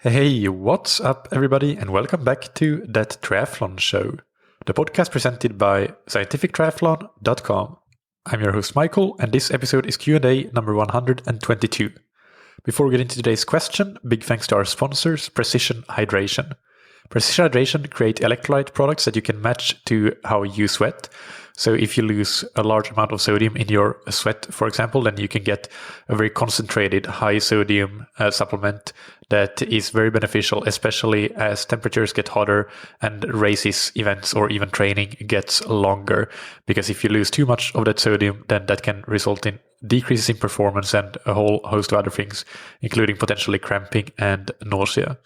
Hey, what's up, everybody, and welcome back to That Triathlon Show, the podcast presented by scientifictriathlon.com. I'm your host, Michael, and this episode is Q&A number 122. Before we get into today's question, big thanks to our sponsors, Precision Hydration. Precision Hydration create electrolyte products that you can match to how you sweat. So if you lose a large amount of sodium in your sweat, for example, then you can get a very concentrated high sodium supplement that is very beneficial, especially as temperatures get hotter and races, events, or even training gets longer. Because if you lose too much of that sodium, then that can result in decreases in performance and a whole host of other things, including potentially cramping and nausea.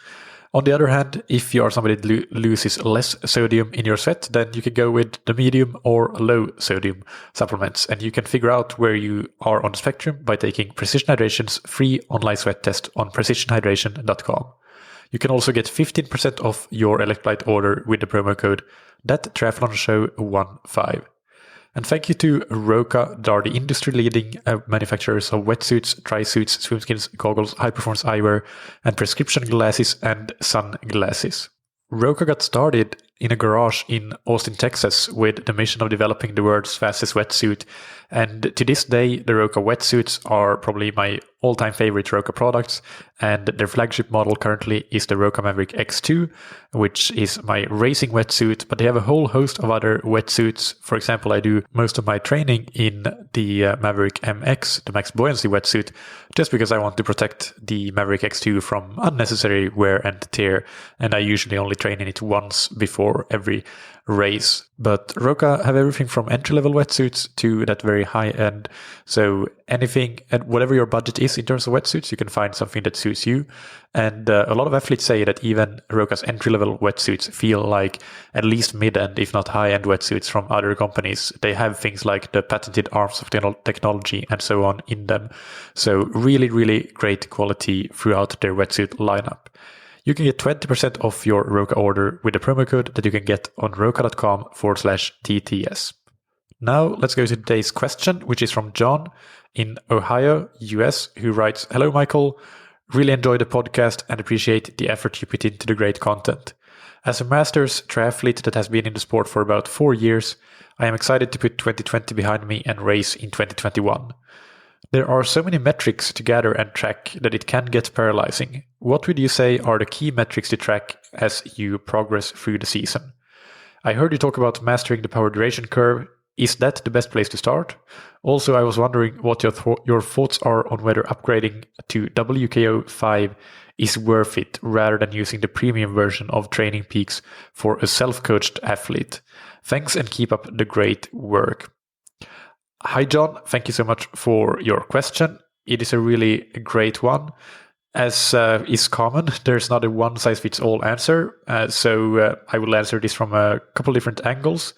On the other hand, if you are somebody that loses less sodium in your sweat, then you can go with the medium or low sodium supplements. And you can figure out where you are on the spectrum by taking Precision Hydration's free online sweat test on precisionhydration.com. You can also get 15% off your electrolyte order with the promo code ThatTriathlonShow15. And thank you to Roka, that are the industry-leading manufacturers of wetsuits, tri-suits, swimskins, goggles, high-performance eyewear, and prescription glasses and sunglasses. Roka got started in a garage in Austin, Texas, with the mission of developing the world's fastest wetsuit. And to this day, the Roka wetsuits are probably my all-time favorite Roka products. And their flagship model currently is the Roka Maverick X2, which is my racing wetsuit. But they have a whole host of other wetsuits. For example, I do most of my training in the Maverick MX, the max buoyancy wetsuit, just because I want to protect the Maverick X2 from unnecessary wear and tear. And I usually only train in it once before every race. But Roka have everything from entry-level wetsuits to that very high end. So anything and whatever your budget is in terms of wetsuits, you can find something that suits you. And a lot of athletes say that even Roka's entry-level wetsuits feel like at least mid-end, if not high-end wetsuits from other companies. They have things like the patented arms of technology and so on in them. So really, really great quality throughout their wetsuit lineup. You can get 20% off your Roka order with the promo code that you can get on roka.com/TTS. Now let's go to today's question, which is from John in Ohio, US, who writes, "Hello, Michael. Really enjoy the podcast and appreciate the effort you put into the great content. As a master's triathlete that has been in the sport for about 4 years, I am excited to put 2020 behind me and race in 2021. There are so many metrics to gather and track that it can get paralyzing. What would you say are the key metrics to track as you progress through the season? I heard you talk about mastering the power duration curve. Is that the best place to start? Also, I was wondering what your thoughts are on whether upgrading to WKO5 is worth it rather than using the premium version of Training Peaks for a self-coached athlete. Thanks and keep up the great work." Hi, John. Thank you so much for your question. It is a really great one. As is common, there's not a one-size-fits-all answer. So I will answer this from a couple different angles.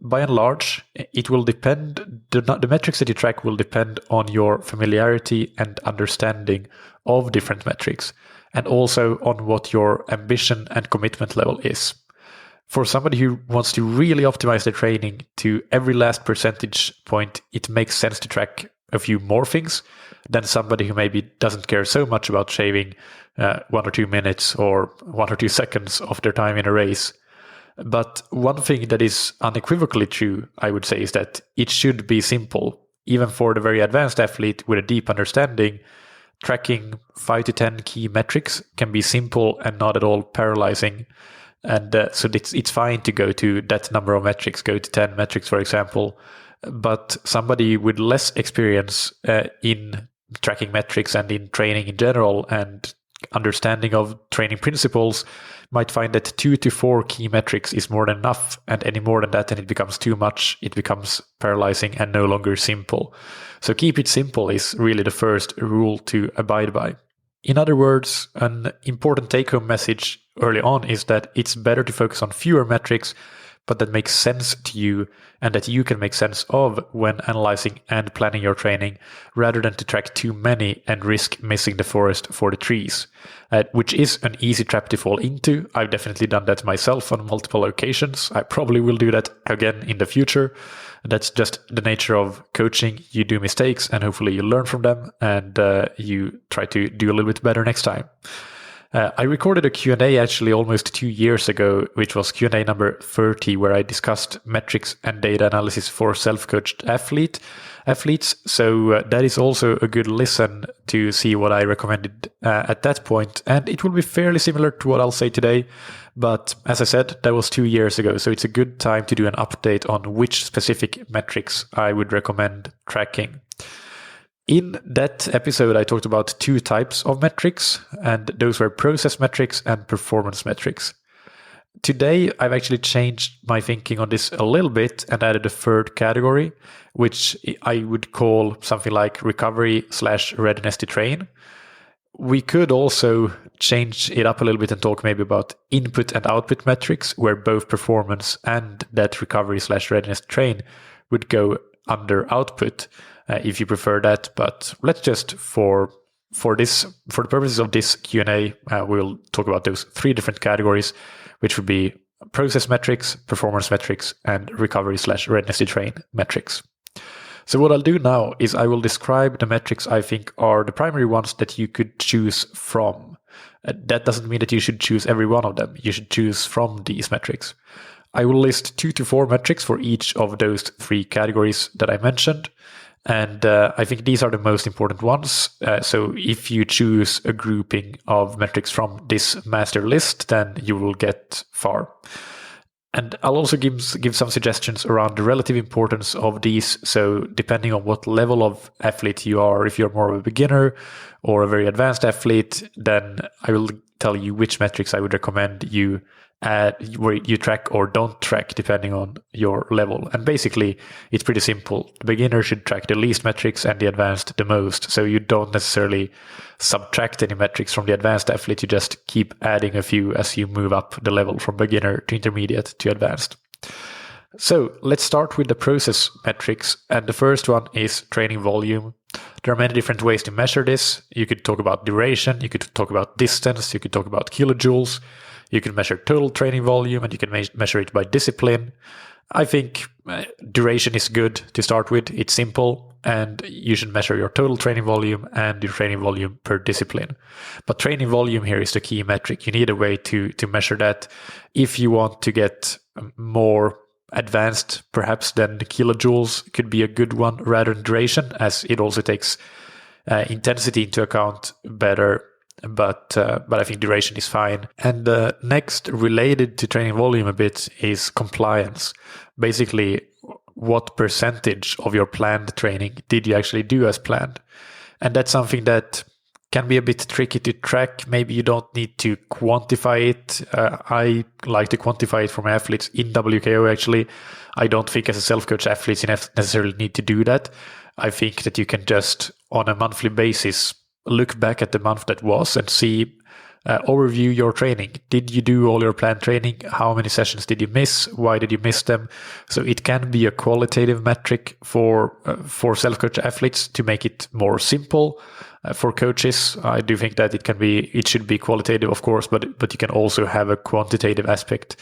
By and large, it will depend, the metrics that you track will depend on your familiarity and understanding of different metrics, and also on what your ambition and commitment level is. For somebody who wants to really optimize their training to every last percentage point, it makes sense to track a few more things than somebody who maybe doesn't care so much about shaving 1 or 2 minutes or 1 or 2 seconds of their time in a race. But one thing that is unequivocally true, I would say, is that it should be simple. Even for the very advanced athlete with a deep understanding, tracking 5 to 10 key metrics can be simple and not at all paralyzing. And so it's fine to go to that number of metrics, go to 10 metrics, for example. But somebody with less experience in tracking metrics and in training in general and understanding of training principles might find that 2 to 4 key metrics is more than enough. And any more than that, and it becomes too much. It becomes paralyzing and no longer simple. So keep it simple is really the first rule to abide by. In other words, an important take-home message early on is that it's better to focus on fewer metrics, but that makes sense to you and that you can make sense of when analyzing and planning your training, rather than to track too many and risk missing the forest for the trees, which is an easy trap to fall into. I've definitely done that myself on multiple occasions. I probably will do that again in the future. That's just the nature of coaching. You do mistakes and hopefully you learn from them and you try to do a little bit better next time. I recorded a Q&A actually almost 2 years ago, which was Q&A number 30, where I discussed metrics and data analysis for self-coached athletes. So that is also a good listen to see what I recommended at that point. And it will be fairly similar to what I'll say today. But as I said, that was 2 years ago. So it's a good time to do an update on which specific metrics I would recommend tracking. In that episode, I talked about 2 types of metrics, and those were process metrics and performance metrics. Today, I've actually changed my thinking on this a little bit and added a third category, which I would call something like recovery/readiness to train. We could also change it up a little bit and talk maybe about input and output metrics, where both performance and that recovery/readiness to train would go under output. If you prefer that, but let's just for the purposes of this Q&A, we'll talk about those 3 different categories, which would be process metrics, performance metrics, and recovery/readiness to train metrics. So what I'll do now is I will describe the metrics I think are the primary ones that you could choose from. That doesn't mean that you should choose every one of them. You should choose from these metrics. I will list 2 to 4 metrics for each of those 3 categories that I mentioned. And I think these are the most important ones. So if you choose a grouping of metrics from this master list, then you will get far. And I'll also give some suggestions around the relative importance of these. So depending on what level of athlete you are, if you're more of a beginner or a very advanced athlete, then I will tell you which metrics I would recommend you where you track or don't track depending on your level. And basically, it's pretty simple. The beginner should track the least metrics and the advanced the most. So you don't necessarily subtract any metrics from the advanced athlete. You just keep adding a few as you move up the level from beginner to intermediate to advanced. So let's start with the process metrics. And the first one is training volume. There are many different ways to measure this. You could talk about duration. You could talk about distance. You could talk about kilojoules. You can measure total training volume, and you can measure it by discipline. I think duration is good to start with. It's simple, and you should measure your total training volume and your training volume per discipline. But training volume here is the key metric. You need a way to measure that. If you want to get more advanced, perhaps then the kilojoules could be a good one rather than duration, as it also takes intensity into account better. But I think duration is fine. And next, related to training volume a bit, is compliance. Basically, what percentage of your planned training did you actually do as planned? And that's something that can be a bit tricky to track. Maybe you don't need to quantify it. I like to quantify it for my athletes in WKO, actually. I don't think as a self-coach athlete you necessarily need to do that. I think that you can just, on a monthly basis, look back at the month that was and see, overview your training. Did you do all your planned training? How many sessions did you miss? Why did you miss them? So it can be a qualitative metric for self-coach athletes to make it more simple. For coaches, I do think that it should be qualitative, of course, but you can also have a quantitative aspect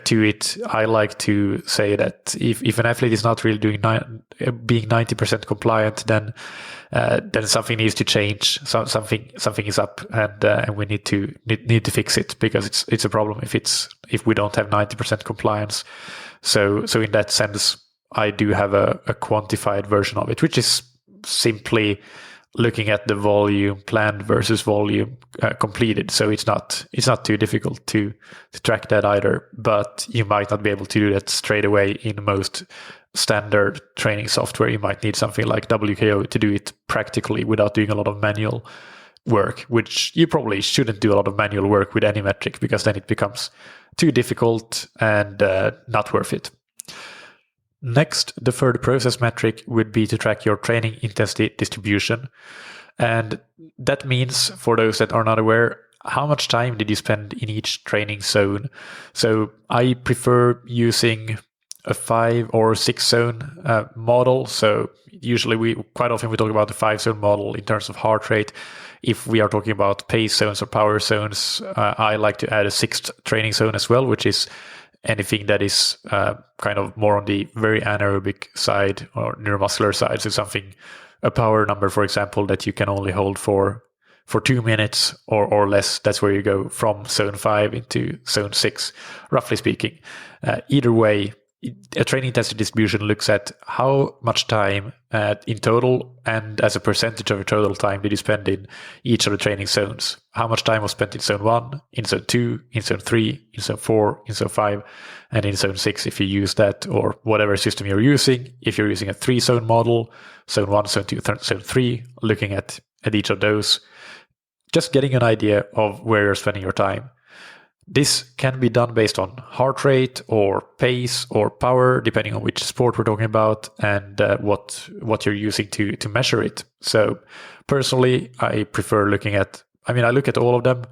to it. I like to say that if an athlete is not really being 90% compliant, then something needs to change. Something is up, and we need to fix it, because it's a problem if we don't have 90% compliance. So in that sense, I do have a quantified version of it, which is simply looking at the volume planned versus volume completed. So it's not too difficult to track that either, but you might not be able to do that straight away in most standard training software. You might need something like WKO to do it practically without doing a lot of manual work, which you probably shouldn't do a lot of manual work with any metric, because then it becomes too difficult and not worth it. Next, the third process metric would be to track your training intensity distribution. And that means, for those that are not aware, how much time did you spend in each training zone? So I prefer using a 5 or 6 zone model. So usually quite often we talk about the 5 zone model in terms of heart rate. If we are talking about pace zones or power zones, I like to add a 6th training zone as well, which is anything that is kind of more on the very anaerobic side or neuromuscular side. So a power number, for example, that you can only hold for for 2 minutes or less, that's where you go from zone 5 into zone 6, roughly speaking. Either way, a training intensity distribution looks at how much time in total and as a percentage of your total time did you spend in each of the training zones. How much time was spent in zone 1, in zone 2, in zone 3, in zone 4, in zone 5, and in zone 6 if you use that, or whatever system you're using. If you're using a 3-zone model, zone 1, zone 2, zone 3, looking at each of those, just getting an idea of where you're spending your time. This can be done based on heart rate or pace or power, depending on which sport we're talking about and what you're using to measure it. So personally, I prefer looking at, I look at all of them,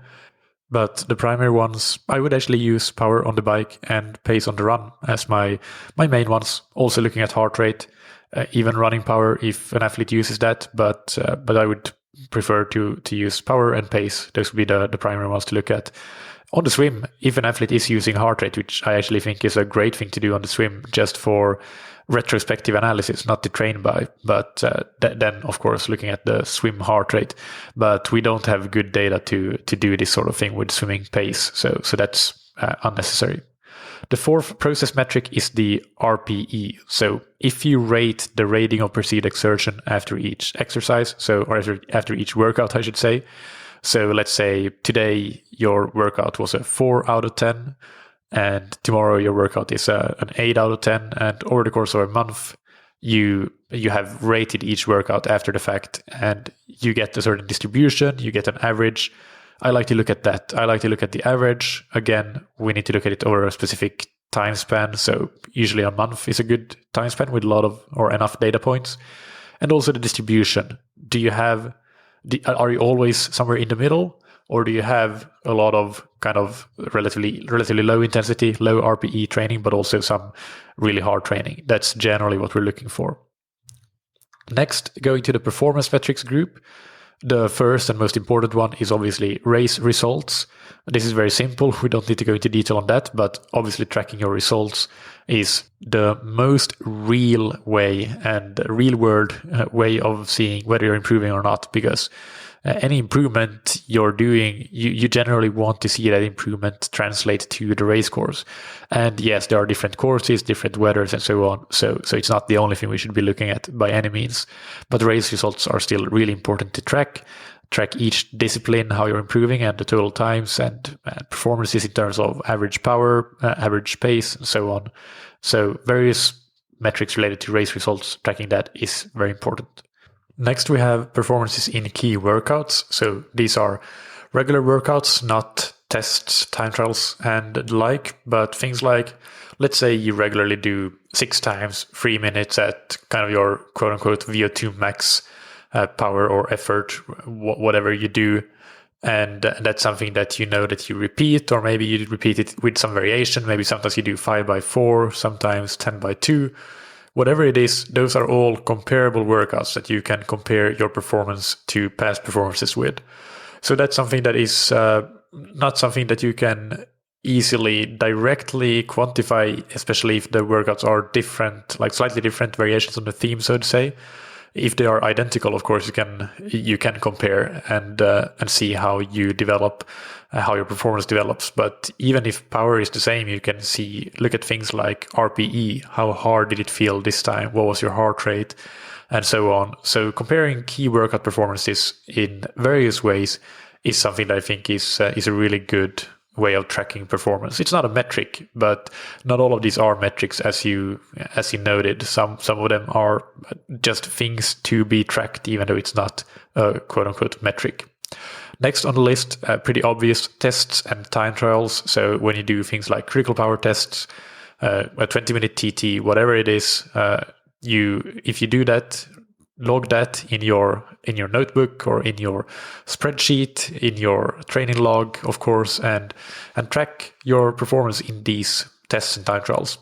but the primary ones, I would actually use power on the bike and pace on the run as my main ones. Also looking at heart rate, even running power if an athlete uses that, but I would prefer to use power and pace. Those would be the primary ones to look at. On the swim, if an athlete is using heart rate, which I actually think is a great thing to do on the swim, just for retrospective analysis, not to train by, but then of course looking at the swim heart rate. But we don't have good data to do this sort of thing with swimming pace, so that's unnecessary. The fourth process metric is the RPE. So if you rate the rating of perceived exertion after each exercise, or after each workout, I should say. So let's say today your workout was a 4 out of 10, and tomorrow your workout is an 8 out of 10, and over the course of a month, you have rated each workout after the fact, and you get a certain distribution, you get an average. I like to look at that. I like to look at the average. Again, we need to look at it over a specific time span. So usually a month is a good time span with a lot of or enough data points. And also the distribution. Are you always somewhere in the middle, or do you have a lot of kind of relatively low intensity, low RPE training, but also some really hard training? That's generally what we're looking for. Next, going to the performance metrics group. The first and most important one is obviously race results. This is very simple. We don't need to go into detail on that, but obviously tracking your results is the most real way and real world way of seeing whether you're improving or not, because any improvement you're doing, you generally want to see that improvement translate to the race course. And yes, there are different courses, different weathers, and so on. So it's not the only thing we should be looking at by any means. But race results are still really important to track. Track each discipline, how you're improving, and the total times and performances in terms of average power, average pace, and so on. So various metrics related to race results, tracking that is very important. Next, we have performances in key workouts. So these are regular workouts, not tests, time trials, and the like, but things like, let's say you regularly do 6 times 3 minutes at kind of your quote unquote VO2 max power or effort, whatever you do. And that's something that you know that you repeat, or maybe you repeat it with some variation. Maybe sometimes you do 5x4, sometimes 10x2. Whatever it is, those are all comparable workouts that you can compare your performance to past performances with. So that's something that is not something that you can easily directly quantify, especially if the workouts are different, like slightly different variations on the theme, so to say. If they are identical, of course, you can compare and see how you develop, how your performance develops. But even if power is the same, you can look at things like RPE. How hard did it feel this time? What was your heart rate? And so on. So comparing key workout performances in various ways is something that I think is a really good way of tracking performance. It's not a metric, but not all of these are metrics, as you noted. Some of them are just things to be tracked, even though it's not a quote unquote metric. Next on the list, pretty obvious, tests and time trials. So when you do things like critical power tests, a 20-minute TT, whatever it is, if you do that, log that in your notebook or in your spreadsheet, in your training log, of course, and track your performance in these tests and time trials.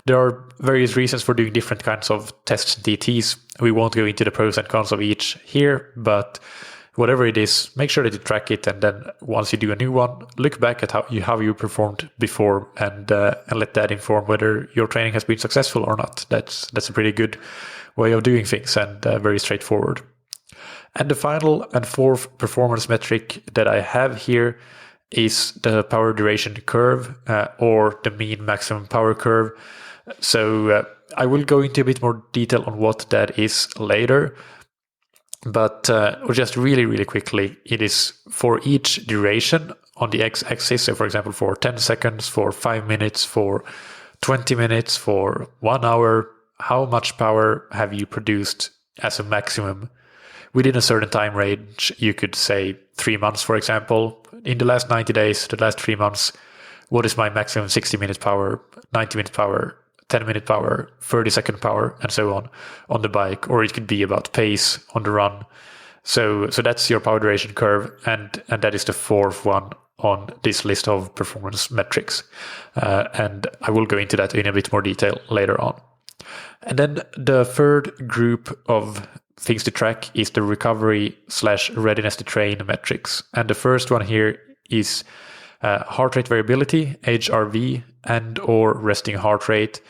There are various reasons for doing different kinds of tests and TTs. We won't go into the pros and cons of each here, but whatever it is, make sure that you track it, and then once you do a new one, look back at how you performed before, and let that inform whether your training has been successful or not. That's a pretty good way of doing things, and very straightforward. And the final and fourth performance metric that I have here is the power duration curve, or the mean maximum power curve. So I will go into a bit more detail on what that is later. But just really, really quickly, it is for each duration on the x-axis. So for example, for 10 seconds, for 5 minutes, for 20 minutes, for 1 hour, how much power have you produced as a maximum within a certain time range? You could say 3 months, for example. In the last 90 days, the last 3 months, what is my maximum 60-minute power, 90-minute power, 10-minute power, 30-second power, and so on the bike? Or it could be about pace on the run. So that's your power duration curve, and that is the fourth one on this list of performance metrics. And I will go into that in a bit more detail later on. And then the third group of things to track is the recovery/readiness to train metrics. And the first one here is heart rate variability, HRV, and or resting heart rate.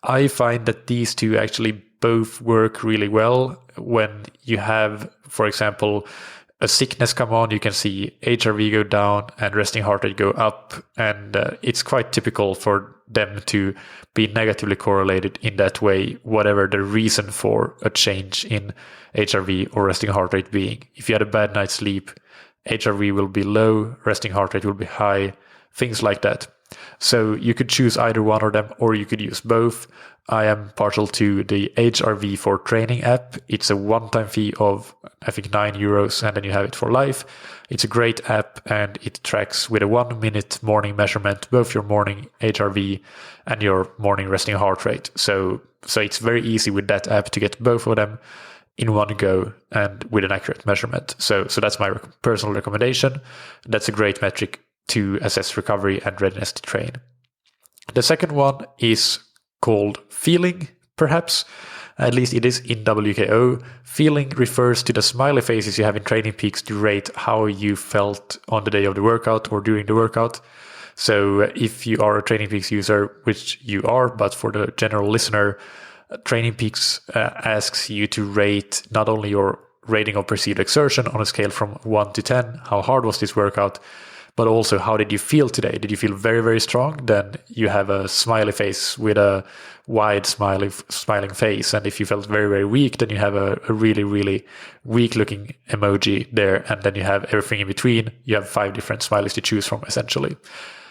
I find that these two actually both work really well when you have, for example, a sickness come on. You can see HRV go down and resting heart rate go up, and it's quite typical for them to be negatively correlated in that way, whatever the reason for a change in HRV or resting heart rate being. If you had a bad night's sleep, HRV will be low, resting heart rate will be high, things like that. So you could choose either one of them, or you could use both. I am partial to the HRV for Training app. It's a one-time fee of, I think, €9, and then you have it for life. It's a great app, and it tracks with a 1 minute morning measurement, both your morning HRV and your morning resting heart rate. So it's very easy with that app to get both of them in one go and with an accurate measurement. So that's my personal recommendation. That's a great metric to assess recovery and readiness to train. The second one is called feeling, perhaps. At least it is in WKO. Feeling refers to the smiley faces you have in Training Peaks to rate how you felt on the day of the workout or during the workout. So if you are a Training Peaks user, which you are, but for the general listener, Training Peaks asks you to rate not only your rating of perceived exertion on a scale from 1 to 10, how hard was this workout, but also how did you feel today? Did you feel very, very strong? Then you have a smiley face with a wide smiling face. And if you felt very, very weak, then you have a really, really weak looking emoji there. And then you have everything in between. You have 5 different smileys to choose from, essentially.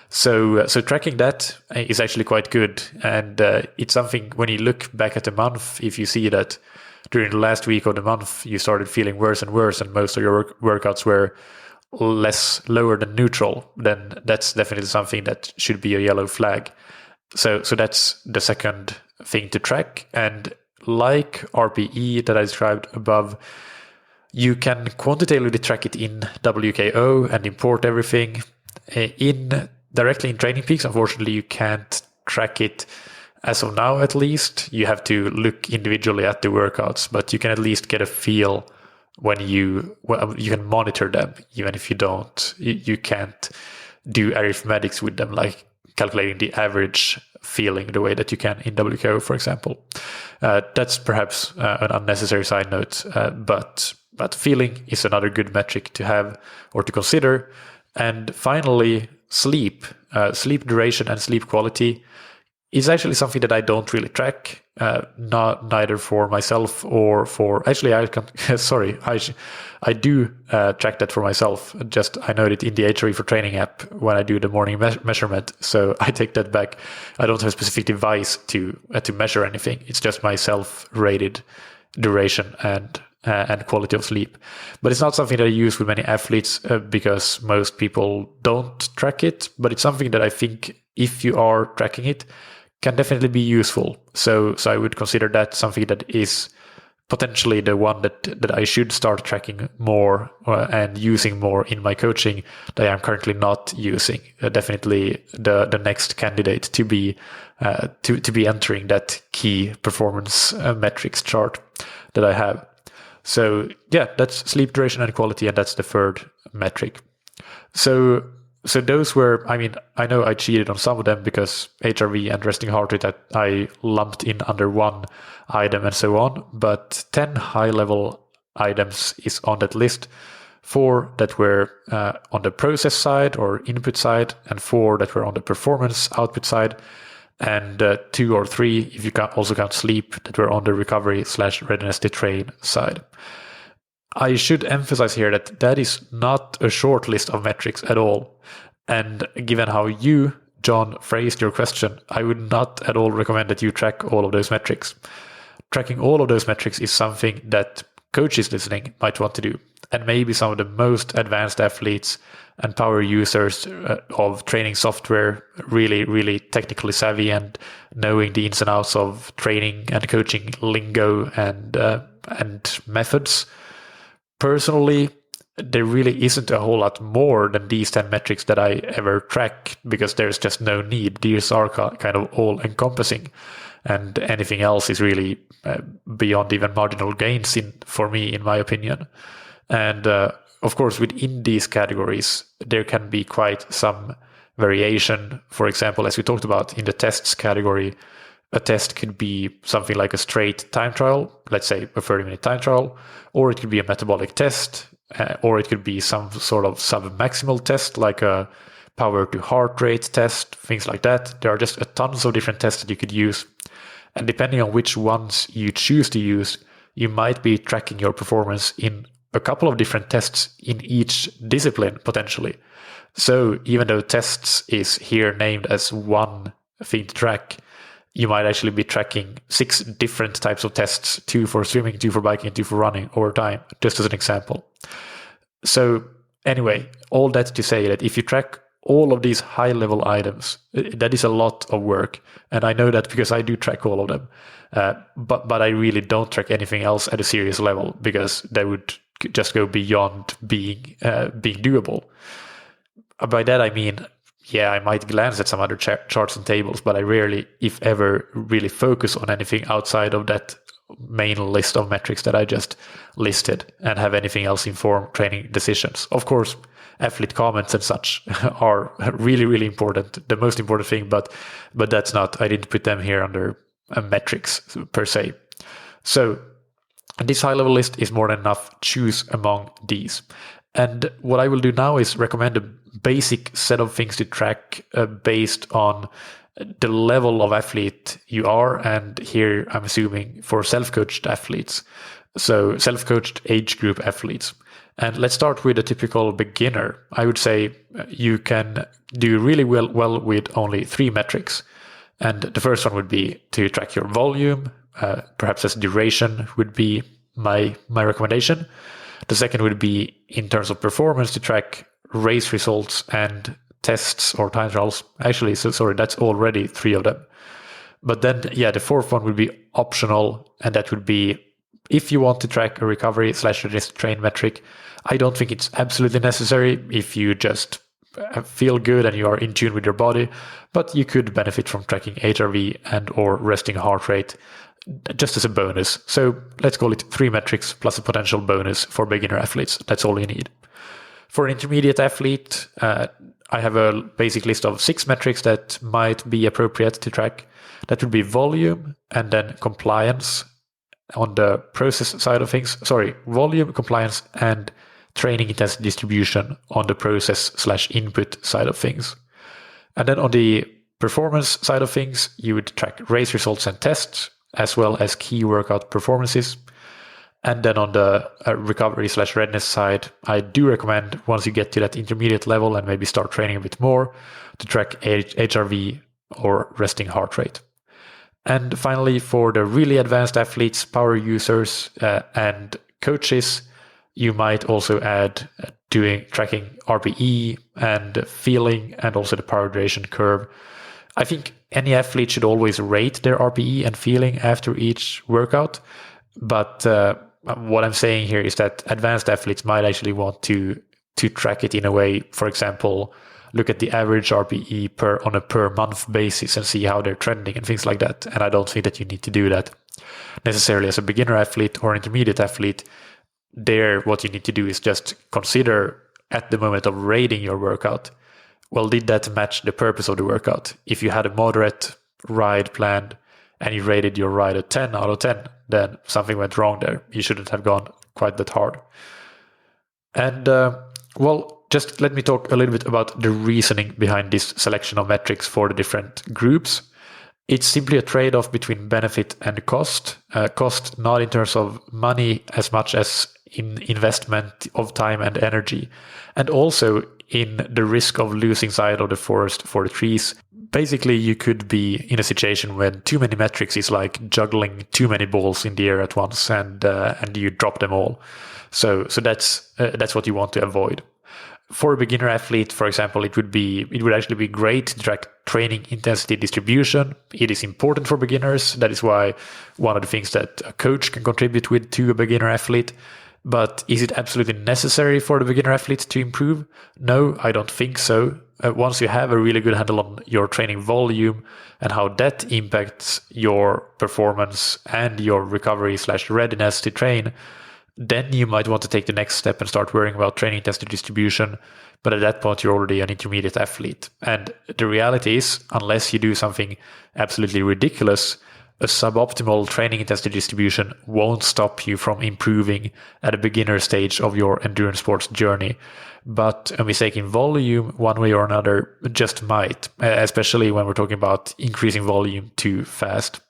So tracking that is actually quite good. And it's something, when you look back at the month, if you see that during the last week of the month, you started feeling worse and worse, and most of your workouts were lower than neutral, then that's definitely something that should be a yellow flag. So that's the second thing to track. And like RPE that I described above, you can quantitatively track it in WKO and import everything. Directly in Training Peaks, unfortunately, you can't track it as of now, at least. You have to look individually at the workouts, but you can at least get a feel when you can monitor them, even if you don't. You can't do arithmetics with them, like calculating the average feeling the way that you can in WKO, for example. That's perhaps an unnecessary side note, but feeling is another good metric to have or to consider. And finally, sleep duration and sleep quality is actually something that I don't really track, neither for myself or for, actually I do track that for myself. Just I know it in the HRE for Training app when I do the morning measurement. So I take that back. I don't have a specific device to measure anything. It's just my self-rated duration and quality of sleep. But it's not something that I use with many athletes because most people don't track it. But it's something that I think if you are tracking it, can definitely be useful. So I would consider that something that is potentially the one that I should start tracking more and using more in my coaching that I'm currently not using. Definitely the next candidate to be entering that key performance metrics chart that I have. So yeah, that's sleep duration and quality, and that's the third metric. So those were, I know I cheated on some of them because HRV and resting heart rate that I lumped in under one item and so on, but 10 high level items is on that list, 4 that were on the process side or input side, and 4 that were on the performance output side, and 2 or 3, if you also count sleep, that were on the recovery/readiness to train side. I should emphasize here that is not a short list of metrics at all. And given how you, John, phrased your question, I would not at all recommend that you track all of those metrics. Tracking all of those metrics is something that coaches listening might want to do. And maybe some of the most advanced athletes and power users of training software, really, really technically savvy and knowing the ins and outs of training and coaching lingo and methods. Personally, there really isn't a whole lot more than these 10 metrics that I ever track, because there's just no need. These are kind of all encompassing, and anything else is really beyond even marginal gains for me, in my opinion. And of course, within these categories, there can be quite some variation. For example, as we talked about in the tests category, a test could be something like a straight time trial, let's say a 30-minute time trial, or it could be a metabolic test, or it could be some sort of sub-maximal test, like a power to heart rate test, things like that. There are just a tons of different tests that you could use. And depending on which ones you choose to use, you might be tracking your performance in a couple of different tests in each discipline, potentially. So even though tests is here named as one thing to track, you might actually be tracking 6 different types of tests, 2 for swimming, 2 for biking, and 2 for running over time, just as an example. So anyway, all that to say that if you track all of these high-level items, that is a lot of work. And I know that because I do track all of them. But I really don't track anything else at a serious level, because that would just go beyond being doable. By that I mean, yeah, I might glance at some other charts and tables, but I rarely, if ever, really focus on anything outside of that main list of metrics that I just listed, and have anything else inform training decisions. Of course, athlete comments and such are really, really important, the most important thing, but that's not, I didn't put them here under metrics per se. So this high-level list is more than enough. Choose among these. And what I will do now is recommend a basic set of things to track based on the level of athlete you are. And here I'm assuming for self-coached athletes. So self-coached age group athletes. And let's start with a typical beginner. I would say you can do really well with only 3 metrics. And the first one would be to track your volume, perhaps as duration would be my recommendation. The second would be in terms of performance to track race results and tests or time trials. Actually, that's already 3 of them. But then, the fourth one would be optional, and that would be if you want to track a recovery/readiness to train metric. I don't think it's absolutely necessary if you just feel good and you are in tune with your body, but you could benefit from tracking HRV and or resting heart rate just as a bonus. So let's call it 3 metrics plus a potential bonus for beginner athletes. That's all you need. For an intermediate athlete, I have a basic list of 6 metrics that might be appropriate to track. That would be volume and then compliance on the process side of things. Volume, compliance, and training intensity distribution on the process/input side of things. And then on the performance side of things, you would track race results and tests, as well as key workout performances. And then on the recovery/readiness side, I do recommend, once you get to that intermediate level and maybe start training a bit more, to track HRV or resting heart rate. And finally, for the really advanced athletes, power users, and coaches, you might also add tracking RPE and feeling, and also the power duration curve. I think any athlete should always rate their RPE and feeling after each workout. But what I'm saying here is that advanced athletes might actually want to track it in a way, for example, look at the average RPE on a per month basis and see how they're trending and things like that. And I don't think that you need to do that necessarily as a beginner athlete or intermediate athlete. There, what you need to do is just consider at the moment of rating your workout, well, did that match the purpose of the workout? If you had a moderate ride planned and you rated your ride a 10 out of 10, then something went wrong there. You shouldn't have gone quite that hard. And just let me talk a little bit about the reasoning behind this selection of metrics for the different groups. It's simply a trade-off between benefit and cost. Cost not in terms of money as much as in investment of time and energy, and also in the risk of losing sight of the forest for the trees. Basically, you could be in a situation when too many metrics is like juggling too many balls in the air at once, and you drop them all. So that's what you want to avoid. For a beginner athlete, for example, it would actually be great to track training intensity distribution. It is important for beginners. That is why one of the things that a coach can contribute with to a beginner athlete. But is it absolutely necessary for the beginner athlete to improve? No, I don't think so. Once you have a really good handle on your training volume and how that impacts your performance and your recovery/readiness to train, then you might want to take the next step and start worrying about training intensity distribution. But at that point, you're already an intermediate athlete. And the reality is, unless you do something absolutely ridiculous, a suboptimal training intensity distribution won't stop you from improving at a beginner stage of your endurance sports journey. But a mistake in volume, one way or another, just might, especially when we're talking about increasing volume too fast.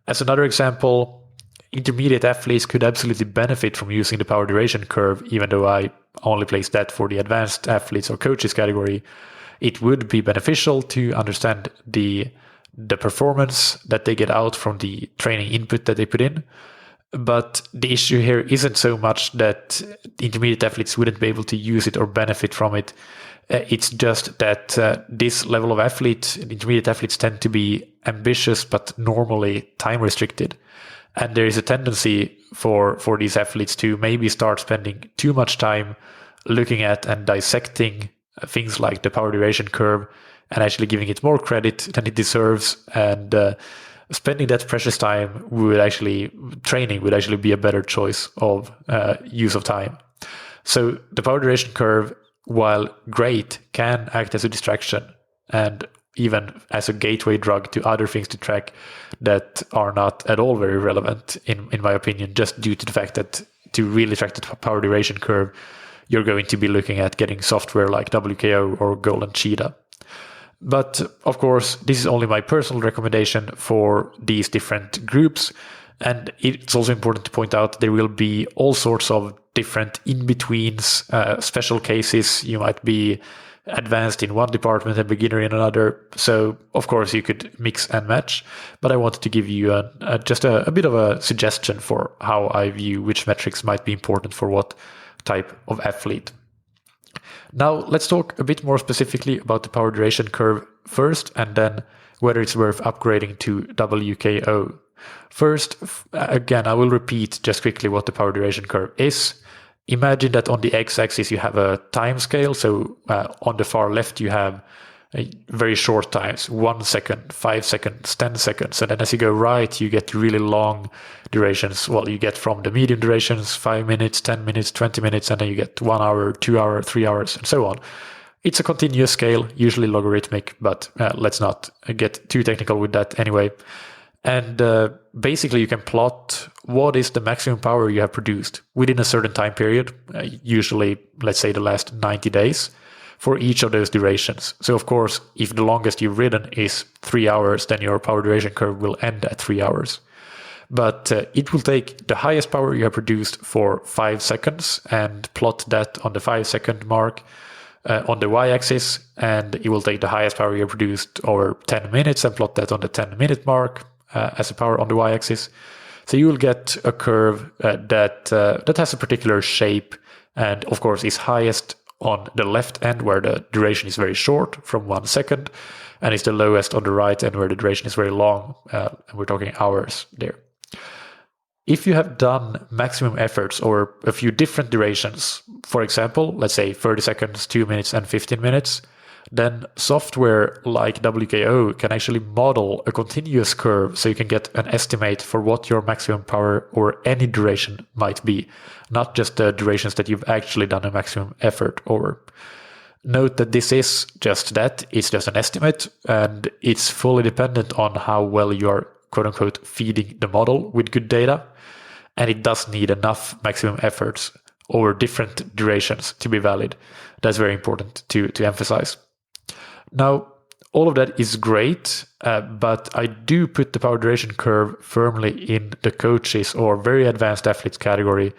As another example, intermediate athletes could absolutely benefit from using the power duration curve, even though I only place that for the advanced athletes or coaches category. It would be beneficial to understand the performance that they get out from the training input that they put in. But the issue here isn't so much that intermediate athletes wouldn't be able to use it or benefit from it. It's just that this level of athlete, intermediate athletes, tend to be ambitious but normally time restricted. And there is a tendency for these athletes to maybe start spending too much time looking at and dissecting things like the power duration curve and actually giving it more credit than it deserves. And spending that precious time training would actually be a better choice of use of time. So the power duration curve, while great, can act as a distraction and even as a gateway drug to other things to track that are not at all very relevant, in my opinion, just due to the fact that to really track the power duration curve, you're going to be looking at getting software like WKO or Golden Cheetah. But of course, this is only my personal recommendation for these different groups. And it's also important to point out there will be all sorts of different in-betweens, special cases. You might be advanced in one department and beginner in another. So, of course, you could mix and match. But I wanted to give you just a bit of a suggestion for how I view which metrics might be important for what type of athlete. Now, let's talk a bit more specifically about the power duration curve first, and then whether it's worth upgrading to WKO. First, again, I will repeat just quickly what the power duration curve is. Imagine that on the x-axis you have a time scale. So on the far left you have very short times, 1 second, 5 seconds, 10 seconds. And then as you go right, you get really long durations. Well, you get from the medium durations, 5 minutes, 10 minutes, 20 minutes, and then you get 1 hour, 2 hours, 3 hours, and so on. It's a continuous scale, usually logarithmic, but let's not get too technical with that anyway. And basically you can plot what is the maximum power you have produced within a certain time period, usually, let's say, the last 90 days for each of those durations. So of course, if the longest you've ridden is 3 hours, then your power duration curve will end at 3 hours. But it will take the highest power you have produced for 5 seconds and plot that on the 5-second mark on the y-axis, and it will take the highest power you have produced over 10 minutes and plot that on the 10-minute mark as a power on the y-axis. So you will get a curve that has a particular shape, and of course is highest on the left end where the duration is very short, from 1 second, and is the lowest on the right end where the duration is very long. And we're talking hours there. If you have done maximum efforts over a few different durations, for example, let's say 30 seconds, 2 minutes, and 15 minutes, then software like WKO can actually model a continuous curve so you can get an estimate for what your maximum power or any duration might be, not just the durations that you've actually done a maximum effort over. Note that this is just that, it's just an estimate, and it's fully dependent on how well you are, quote unquote, feeding the model with good data. and it does need enough maximum efforts over different durations to be valid. That's very important to emphasize. Now, all of that is great, but I do put the power duration curve firmly in the coaches or very advanced athletes category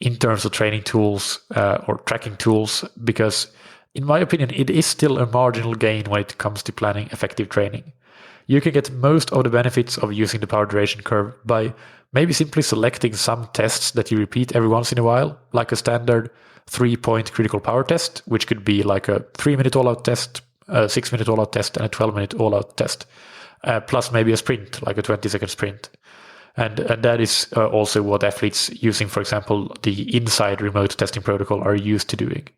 in terms of training tools or tracking tools, because in my opinion, it is still a marginal gain when it comes to planning effective training. You can get most of the benefits of using the power duration curve by maybe simply selecting some tests that you repeat every once in a while, like a standard 3-point critical power test, which could be like a 3-minute all-out test, a 6-minute all-out test, and a 12-minute all-out test, plus maybe a sprint, like a 20-second sprint. And that is also what athletes using, for example, the inside remote testing protocol are used to doing.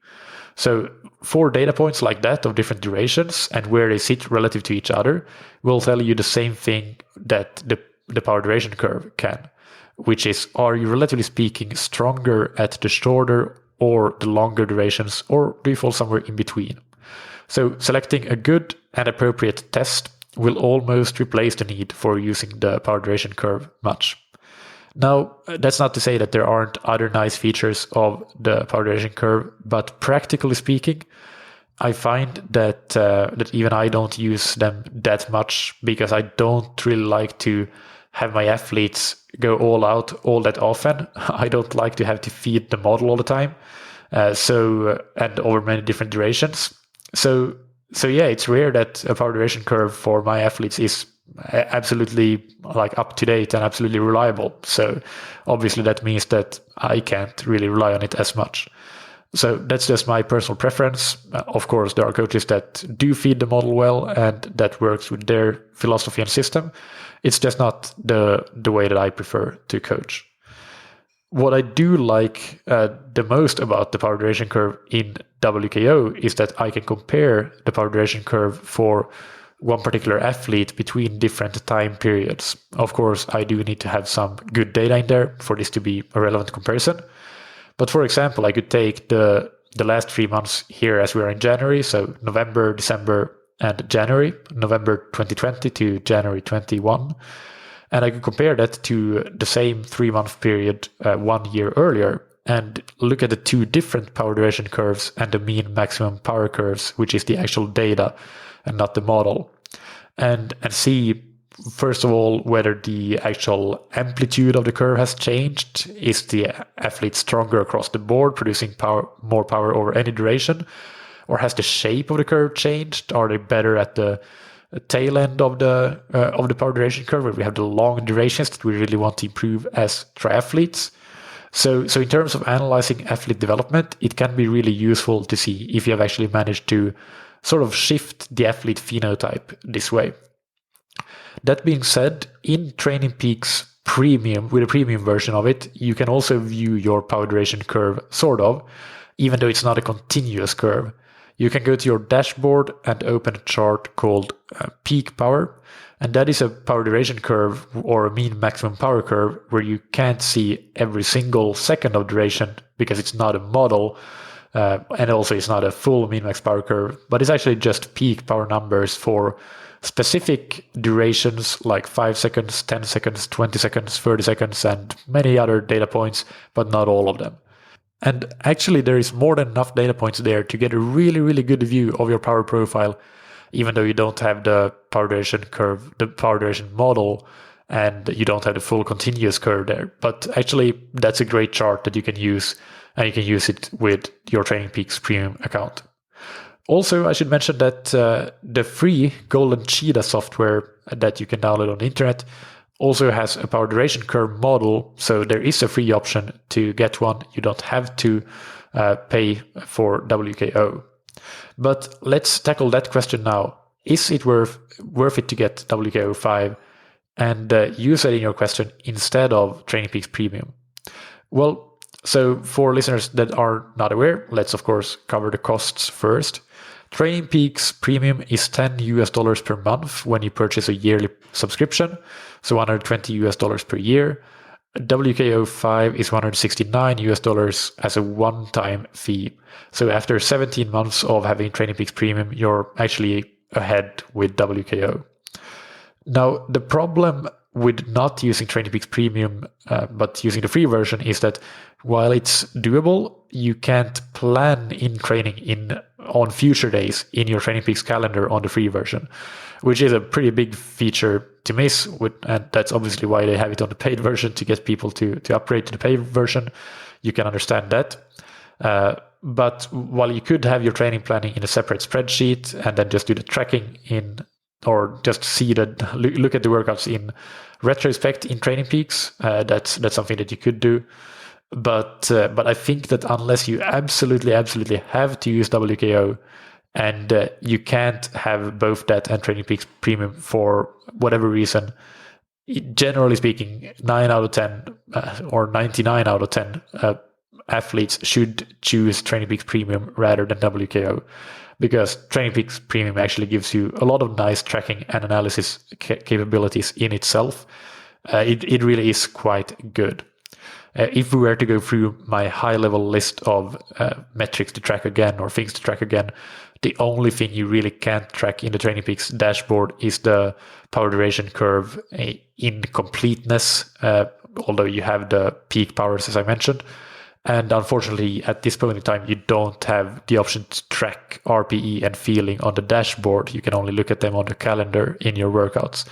So 4 data points like that of different durations and where they sit relative to each other will tell you the same thing that the power duration curve can, which is, are you relatively speaking stronger at the shorter or the longer durations, or do you fall somewhere in between? So selecting a good and appropriate test will almost replace the need for using the power duration curve much. Now, that's not to say that there aren't other nice features of the power duration curve, but practically speaking, I find that that even I don't use them that much, because I don't really like to have my athletes go all out all that often. I don't like to have to feed the model all the time, and over many different durations. So yeah, it's rare that a power duration curve for my athletes is absolutely like up to date and absolutely reliable. So obviously that means that I can't really rely on it as much. So that's just my personal preference. Of course, there are coaches that do feed the model well and that works with their philosophy and system. It's just not the way that I prefer to coach. What I do like the most about the power duration curve in WKO is that I can compare the power duration curve for one particular athlete between different time periods. Of course, I do need to have some good data in there for this to be a relevant comparison. But for example, I could take the last 3 months here as we are in January, so November, December, and January, November 2020 to January 21. And I could compare that to the same 3-month period 1 year earlier and look at the 2 different power duration curves and the mean maximum power curves, which is the actual data and not the model. And see, first of all, whether the actual amplitude of the curve has changed. Is the athlete stronger across the board, producing more power over any duration? Or has the shape of the curve changed? Are they better at the tail end of the power duration curve, where we have the long durations that we really want to improve as triathletes? So in terms of analyzing athlete development, it can be really useful to see if you have actually managed to sort of shift the athlete phenotype this way. That being said, in Training Peaks Premium, with a premium version of it, you can also view your power duration curve, sort of, even though it's not a continuous curve. You can go to your dashboard and open a chart called peak power. And that is a power duration curve or a mean maximum power curve where you can't see every single second of duration because it's not a model. And also it's not a full mean max power curve, but it's actually just peak power numbers for specific durations like 5 seconds, 10 seconds, 20 seconds, 30 seconds, and many other data points, but not all of them. And actually, there is more than enough data points there to get a really, really good view of your power profile, even though you don't have the power duration curve, the power duration model, and you don't have the full continuous curve there. But actually, that's a great chart that you can use, and you can use it with your Training Peaks Premium account. Also, I should mention that the free Golden Cheetah software that you can download on the internet also has a power duration curve model, so there is a free option to get one. You don't have to pay for WKO. But let's tackle that question now. Is it worth it to get WKO 5 and use it in your question instead of Training Peaks Premium? Well, so for listeners that are not aware, let's of course cover the costs first. Training Peaks Premium is $10 per month when you purchase a yearly subscription, so $120 per year. WKO 5 is $169 as a one-time fee. So after 17 months of having Training Peaks Premium, you're actually ahead with WKO. Now, the problem with not using Training Peaks Premium, but using the free version, is that while it's doable, you can't plan in training on future days in your Training Peaks calendar on the free version, which is a pretty big feature to miss. And that's obviously why they have it on the paid version, to get people to upgrade to the paid version. You can understand that. But while you could have your training planning in a separate spreadsheet and then just do the tracking or just look at the workouts in retrospect in Training Peaks, that's something that you could do. But I think that unless you absolutely have to use WKO, and you can't have both that and Training Peaks Premium for whatever reason, generally speaking, 9 out of 10 or 99 out of 10 athletes should choose Training Peaks Premium rather than WKO, because Training Peaks Premium actually gives you a lot of nice tracking and analysis capabilities in itself. It really is quite good. If we were to go through my high-level list of metrics to track again, or things to track again, the only thing you really can't track in the Training Peaks dashboard is the power duration curve in completeness, although you have the peak powers, as I mentioned. And unfortunately, at this point in time, you don't have the option to track RPE and feeling on the dashboard. You can only look at them on the calendar in your workouts.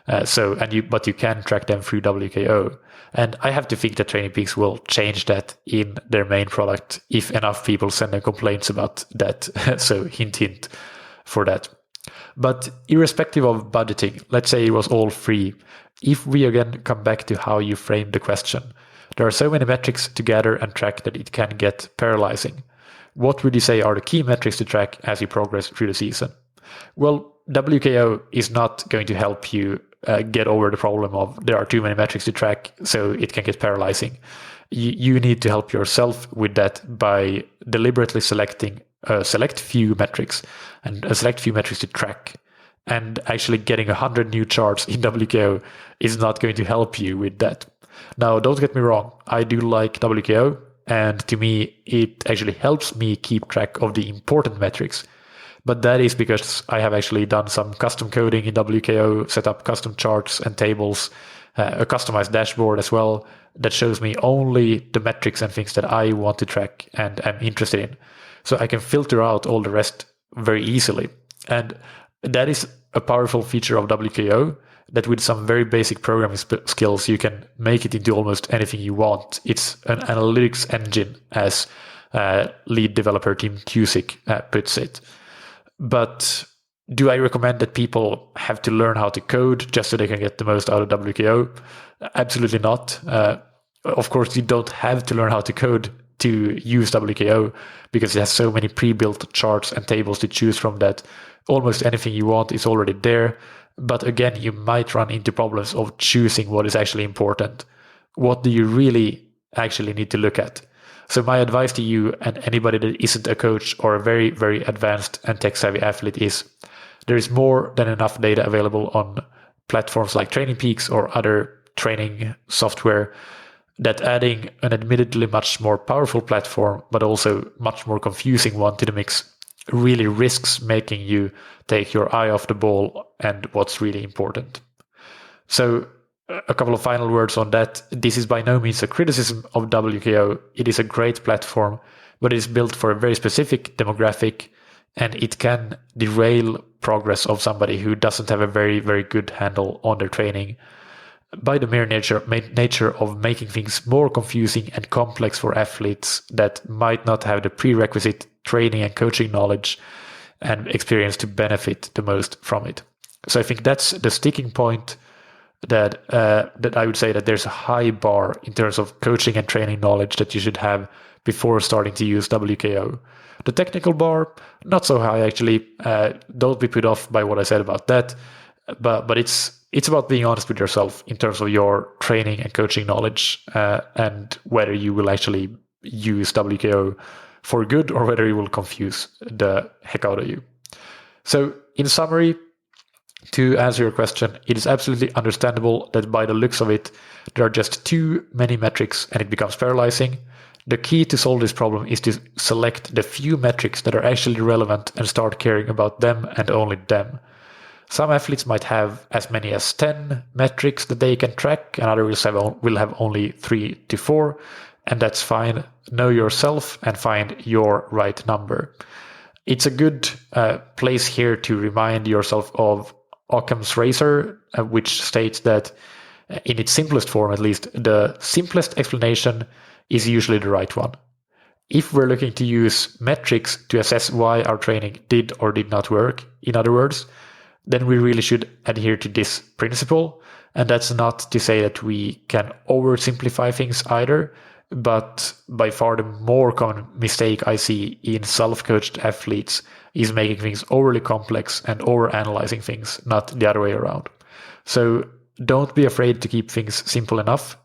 But you can track them through WKO. And I have to think that Training Peaks will change that in their main product if enough people send them complaints about that. So hint for that. But irrespective of budgeting, let's say it was all free. If we again come back to how you framed the question, there are so many metrics to gather and track that it can get paralyzing. What would you say are the key metrics to track as you progress through the season? Well, WKO is not going to help you get over the problem of there are too many metrics to track, so it can get paralyzing. You need to help yourself with that by deliberately selecting a select few metrics to track. And actually getting 100 new charts in WKO is not going to help you with that. Now, don't get me wrong, I do like WKO, and to me, it actually helps me keep track of the important metrics. But that is because I have actually done some custom coding in WKO, set up custom charts and tables, a customized dashboard as well, that shows me only the metrics and things that I want to track and am interested in. So I can filter out all the rest very easily. And that is a powerful feature of WKO, that with some very basic programming skills, you can make it into almost anything you want. It's an analytics engine, as lead developer Tim Cusick puts it. But do I recommend that people have to learn how to code just so they can get the most out of WKO? Absolutely not. Of course, you don't have to learn how to code to use WKO, because it has so many pre-built charts and tables to choose from that almost anything you want is already there. But again, you might run into problems of choosing what is actually important. What do you really actually need to look at? So my advice to you and anybody that isn't a coach or a very, very advanced and tech-savvy athlete is there is more than enough data available on platforms like Training Peaks or other training software, that adding an admittedly much more powerful platform, but also much more confusing one to the mix, really risks making you take your eye off the ball and what's really important. So a couple of final words on that. This is by no means a criticism of WKO. It is a great platform, but it is built for a very specific demographic, and it can derail progress of somebody who doesn't have a very, very good handle on their training by the mere nature of making things more confusing and complex for athletes that might not have the prerequisite training and coaching knowledge and experience to benefit the most from it. So I think that's the sticking point, that I would say that there's a high bar in terms of coaching and training knowledge that you should have before starting to use WKO. The technical bar, not so high actually. Don't be put off by what I said about that. But it's about being honest with yourself in terms of your training and coaching knowledge, and whether you will actually use WKO for good or whether it will confuse the heck out of you. So in summary, to answer your question, it is absolutely understandable that by the looks of it, there are just too many metrics and it becomes paralyzing. The key to solve this problem is to select the few metrics that are actually relevant and start caring about them and only them. Some athletes might have as many as 10 metrics that they can track, and others will have only 3 to 4, and that's fine. Know yourself and find your right number. It's a good place here to remind yourself of Occam's razor, which states that in its simplest form, at least, the simplest explanation is usually the right one. If we're looking to use metrics to assess why our training did or did not work, in other words, then we really should adhere to this principle. And that's not to say that we can oversimplify things either, but by far the more common mistake I see in self-coached athletes is making things overly complex and over-analyzing things, not the other way around. So don't be afraid to keep things simple enough.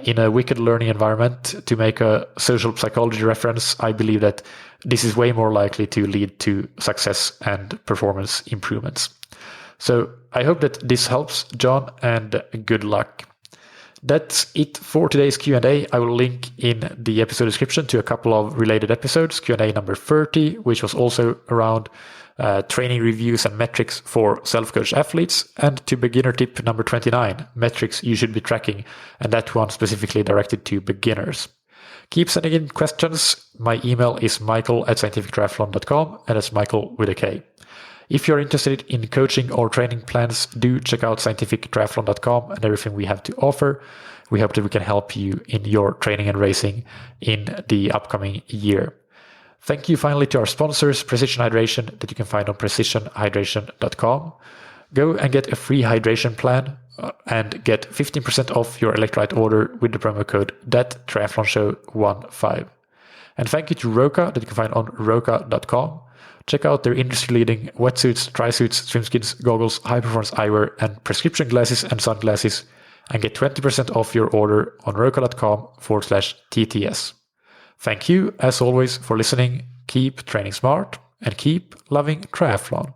In a wicked learning environment, to make a social psychology reference, I believe that this is way more likely to lead to success and performance improvements. So I hope that this helps, John, and good luck. That's it for today's Q&A. I will link in the episode description to a couple of related episodes, Q&A number 30, which was also around training reviews and metrics for self-coached athletes, and to beginner tip number 29, metrics you should be tracking, and that one specifically directed to beginners. Keep sending in questions. My email is michael@scientifictriathlon.com, and it's Michael with a K. If you're interested in coaching or training plans, do check out scientifictriathlon.com and everything we have to offer. We hope that we can help you in your training and racing in the upcoming year. Thank you finally to our sponsors, Precision Hydration, that you can find on precisionhydration.com. Go and get a free hydration plan and get 15% off your electrolyte order with the promo code ThatTriathlonShow15. And thank you to Roka, that you can find on roka.com. Check out their industry-leading wetsuits, tri-suits, swimskins, goggles, high-performance eyewear, and prescription glasses and sunglasses, and get 20% off your order on roka.com/TTS. Thank you, as always, for listening. Keep training smart and keep loving triathlon.